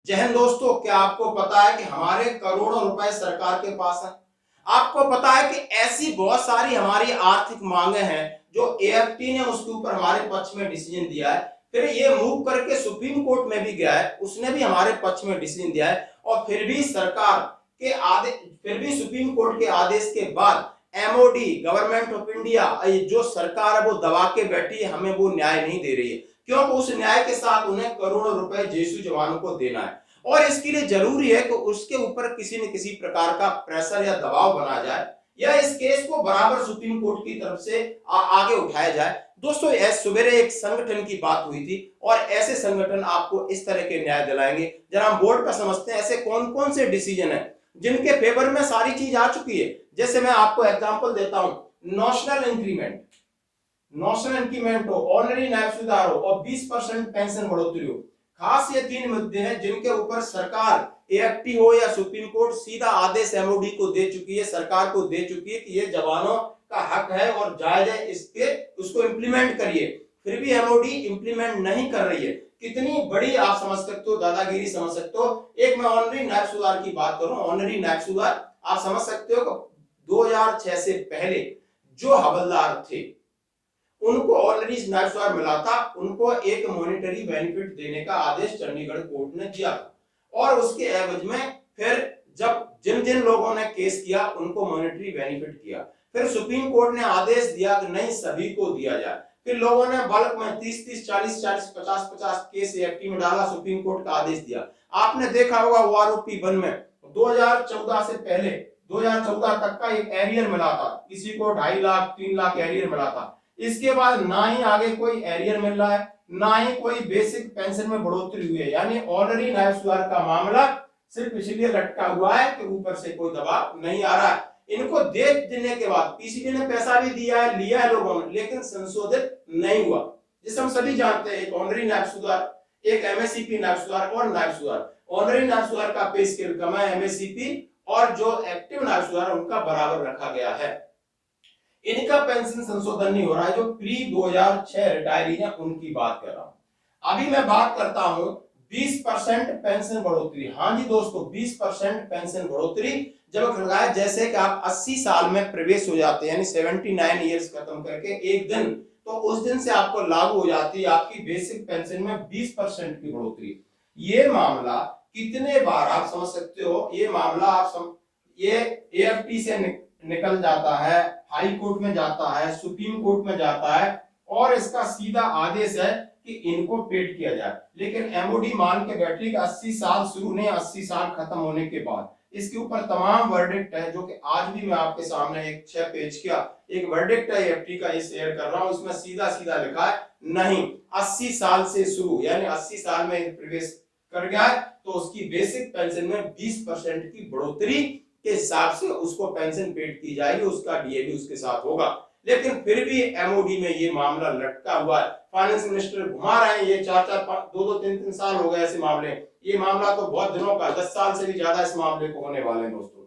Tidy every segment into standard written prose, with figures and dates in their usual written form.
जय हिंद दोस्तों, क्या आपको पता है कि हमारे करोड़ों रुपए सरकार के पास है। आपको पता है कि ऐसी बहुत सारी हमारी आर्थिक मांगे हैं जो एएफटी ने उसके ऊपर हमारे पक्ष में डिसीजन दिया है। फिर ये मूव करके सुप्रीम कोर्ट में भी गया है, उसने भी हमारे पक्ष में डिसीजन दिया है और फिर भी सरकार के आदेश, फिर भी सुप्रीम कोर्ट के आदेश के बाद एमओडी गवर्नमेंट ऑफ इंडिया जो सरकार है वो दबा के बैठी है, हमें वो न्याय नहीं दे रही है, क्योंकि उस न्याय के साथ उन्हें करोड़ों रुपए जेसू जवानों को देना है और इसके लिए जरूरी है कि उसके ऊपर किसी न किसी प्रकार का प्रेशर या दबाव बना जाए या इस केस को बराबर सुप्रीम कोर्ट की तरफ से आगे उठाया जाए। दोस्तों, सवेरे एक संगठन की बात हुई थी और ऐसे संगठन आपको इस तरह के न्याय दिलाएंगे। जरा हम बोर्ड पर समझते हैं ऐसे कौन कौन से डिसीजन है जिनके फेवर में सारी चीज आ चुकी है। जैसे मैं आपको एग्जांपल देता हूं, नेशनल इंक्रीमेंट हो, ऑनरी नायब सुधार हो और 20% पेंशन बढ़ोतरी हो। खास ये तीन मुद्दे हैं जिनके ऊपर सरकार एएफटी हो या सुप्रीम कोर्ट सीधा आदेश एमओडी को दे चुकी है, सरकार को दे चुकी है कि ये जवानों का हक है और जायज है, इसके उसको इंप्लीमेंट करिए। फिर भी एमओडी इंप्लीमेंट नहीं कर रही है। कितनी बड़ी आप समझ सकते हो, दादागिरी समझ सकते हो। एक मैं ऑनरी नायब सुधार की बात करूं, ऑनरी नायब सुधार आप समझ सकते हो कि 2006 से पहले जो हवलदार थे उनको ऑलरेडी नायब मिला था, उनको एक मॉनिटरी बेनिफिट देने का आदेश चंडीगढ़ कोर्ट ने दिया था और उसके एवज में फिर जब जिन जिन लोगों ने केस किया उनको मॉनिटरी बेनिफिट किया। फिर सुप्रीम कोर्ट ने आदेश दिया कि नहीं, सभी को दिया जाए। फिर लोगों ने बल्क में 30-30, 40-40, 50-50 केस एएफटी में डाला, सुप्रीम कोर्ट का आदेश दिया। आपने देखा होगा आरोपी 1 में 2014 से पहले 2014 तक का एक एरियर मिला था, किसी को 2.5 लाख 3 लाख एरियर मिला था। इसके बाद ना ही आगे कोई एरियर मिल रहा है, ना ही कोई बेसिक पेंशन में बढ़ोतरी हुई है। यानी ऑनरी नायब सुधार का मामला सिर्फ इसलिए लटका हुआ है कि ऊपर से कोई दबाव नहीं आ रहा है। इनको दे देने के बाद पीसीबी ने पैसा भी दिया है, लिया है लोगों ने, लेकिन संशोधित नहीं हुआ। जिसे हम सभी जानते हैं, एक ऑनरी नायब सुधार, एक एमएससीपी नायब सुधार और नायब सुधार। ऑनरी नायब सुधार का पे स्केल कम है, एमएससीपी और जो एक्टिव नायब सुधार उनका बराबर रखा गया है। इनका पेंशन संशोधन नहीं हो रहा है। जो प्री 2006 रिटायरी हैं उनकी बात कर रहा हूं। अभी मैं बात करता हूं 20% पेंशन बढ़ोतरी। हाँ जी दोस्तों, 20% पेंशन बढ़ोतरी जब लगाया, जैसे कि आप 80 साल में प्रवेश हो जाते हैं, यानी 79 ईयर्स खत्म करके एक दिन, तो उस दिन से आपको लागू हो जाती है आपकी बेसिक पेंशन में 20% की बढ़ोतरी। ये मामला कितने बार आप समझ सकते हो, ये मामला ये एएफटी से निकल जाता है, हाई कोर्ट में जाता है, सुप्रीम कोर्ट में जाता है और इसका सीधा आदेश है कि इनको पेड किया जाए। लेकिन एमओडी मान के बैठी कि 80 साल शुरू नहीं, 80 साल खत्म होने के बाद। इसके ऊपर तमाम वर्डिक्ट है जो कि आज भी मैं आपके सामने एक 6 पेज का एक वर्डिक्ट है एएफटी का, ये शेयर कर रहा हूं। इसमें सीधा सीधा लिखा है नहीं, 80 साल से शुरू, यानी 80 साल में प्रवेश कर गया है तो उसकी बेसिक पेंशन में 20% की बढ़ोतरी के हिसाब से उसको पेंशन पेड की जाएगी, उसका डीए भी उसके साथ होगा। लेकिन फिर भी एमओडी में ये मामला लटका हुआ है। फाइनेंस मिनिस्टर घुमा रहे हैं, ये 4-4, 2-2, 3-3 साल हो गए ऐसे मामले। ये मामला तो बहुत दिनों का, 10 साल से भी ज्यादा इस मामले को होने वाले हैं दोस्तों।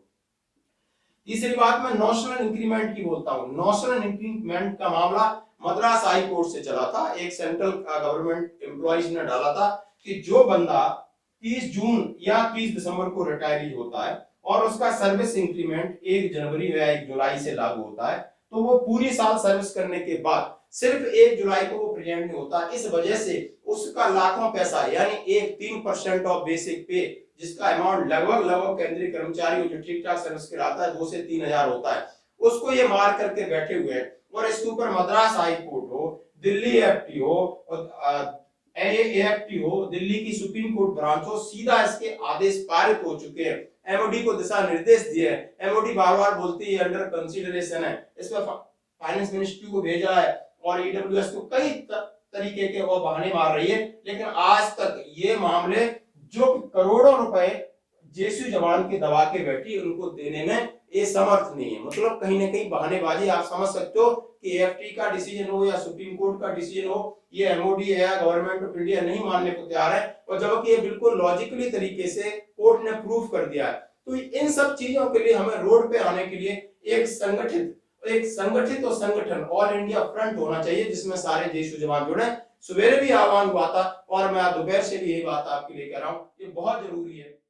तीसरी बात मैं नेशनल इंक्रीमेंट की बोलता हूं। नेशनल इंक्रीमेंट का मामला मद्रास हाई कोर्ट से चला था। एक सेंट्रल गवर्नमेंट एम्प्लॉइज ने डाला था कि जो बंदा 30 जून या 30 दिसंबर को रिटायरी होता है और उसका सर्विस इंक्रीमेंट 1 जनवरी या 1 जुलाई से लागू होता है, तो वो पूरी साल सर्विस करने के बाद सिर्फ 1 जुलाई को वो प्रेजेंट नहीं होता। इस वजह से उसका लाखों पैसा, यानी 3% ऑफ बेसिक पे, जिसका अमाउंट लगभग केंद्रीय कर्मचारी जो ठीक ठाक सर्विस कराता है 2 से 3 हजार होता है, उसको ये मार करके बैठे हुए हैं। और इसके ऊपर मद्रास हाई कोर्ट हो, दिल्ली एएफटी हो, एएफटी हो, दिल्ली की सुप्रीम कोर्ट ब्रांच हो, सीधा इसके आदेश पारित हो चुके हैं। एमओडी को दिशा निर्देश दिए हैं। एमओडी बार बार बोलती है अंडर कंसीडरेशन है, इसमें फाइनेंस मिनिस्ट्री को भेजा है और ईडब्ल्यूएस को कई तरीके के वो बहाने मार रही है, लेकिन आज तक ये मामले जो करोड़ों रुपए जेसू जवान के दबा के बैठी उनको देने में ये समर्थ नहीं है। मतलब कहीं ना कहीं बहानेबाजी। आप समझ सकते हो कि एएफटी का डिसीजन हो या सुप्रीम कोर्ट का डिसीजन हो, ये एमओडी है या गवर्नमेंट ऑफ इंडिया नहीं मानने को तैयार है, और जबकि ये बिल्कुल लॉजिकली तरीके से कोर्ट ने प्रूफ कर दिया है। तो इन सब चीजों के लिए हमें रोड पे आने के लिए एक संगठित और संगठन ऑल इंडिया फ्रंट होना चाहिए जिसमें सारे जेसू जवान जुड़े। सवेरे भी आह्वान हुआ था और मैं दोपहर से भी यही बात आपके लिए कह रहा हूं, ये बहुत जरूरी है।